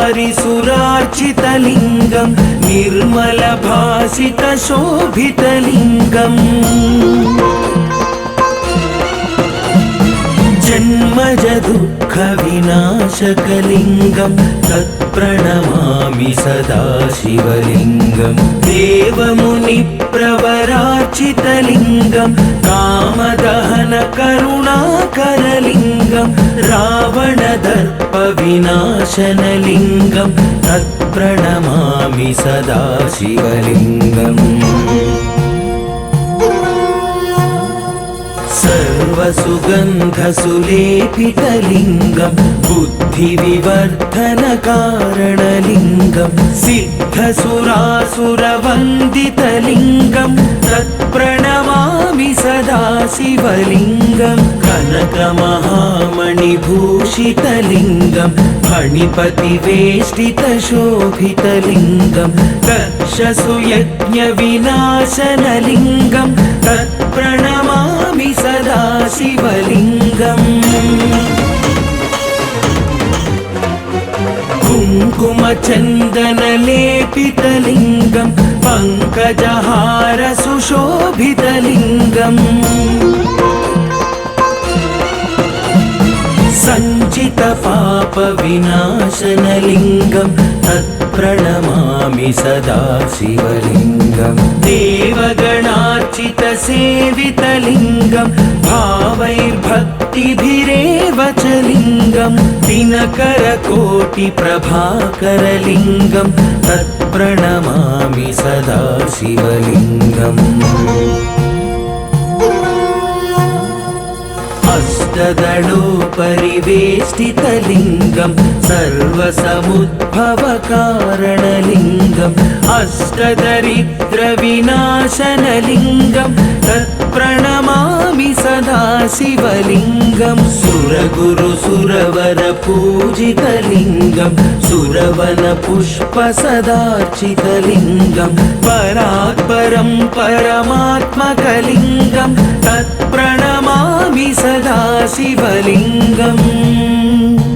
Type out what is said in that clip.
हरिसुरार्चितलिङ्गं निर्मलभासितशोभितलिङ्गम् जन्मज दुःखविनाशकलिङ्गं तत्प्रणमामि सदा शिवलिङ्गं देवमुनिप्रवरार्चितलिङ्गं कामदहनकरुणाकरलिङ्गं रावणदर्पविनाशनलिङ्गं तत्प्रणमामि सदा शिवलिङ्गम् सर्वसुगन्धसुलेपितलिङ्गं बुद्धिविवर्धनकारणलिङ्गं सिद्धसुरासुरवन्दितलिङ्गं तत्प्रणमामि सदा शिवलिङ्गं कनकमहामणिभूषितलिङ्गं फणिपतिवेष्टितशोभितलिङ्गं दक्षसुयज्ञविनाशनलिङ्गं तत्प्रणमामि सदा शिवलिङ्गम् कुङ्कुमचन्दनलेपितलिङ्गं पङ्कजहारसुशोभितलिङ्गम् सञ्चितपापविनाशनलिङ्गं तत्प्रणमामि सदा शिवलिङ्गं देवगणार्चितसेवितलिङ्गं भावैर्भक्तिभिरेव च लिङ्गं दिनकरकोटिप्रभाकरलिङ्गं तत्प्रणमामि सदा शिवलिङ्गम् अष्टदलोपरिवेष्टितलिङ्गं सर्वसमुद्भवकारणलिङ्गम् अष्टदरिद्रविनाशनलिङ्गं तत्प्रणमामि सदा शिवलिङ्गं सुरगुरुसुरवरपूजितलिङ्गं सुरवनपुष्पसदार्चितलिङ्गं परात्परं परमात्मकलिङ्गं तत्प्रणमामि सदा शिवलिङ्गम्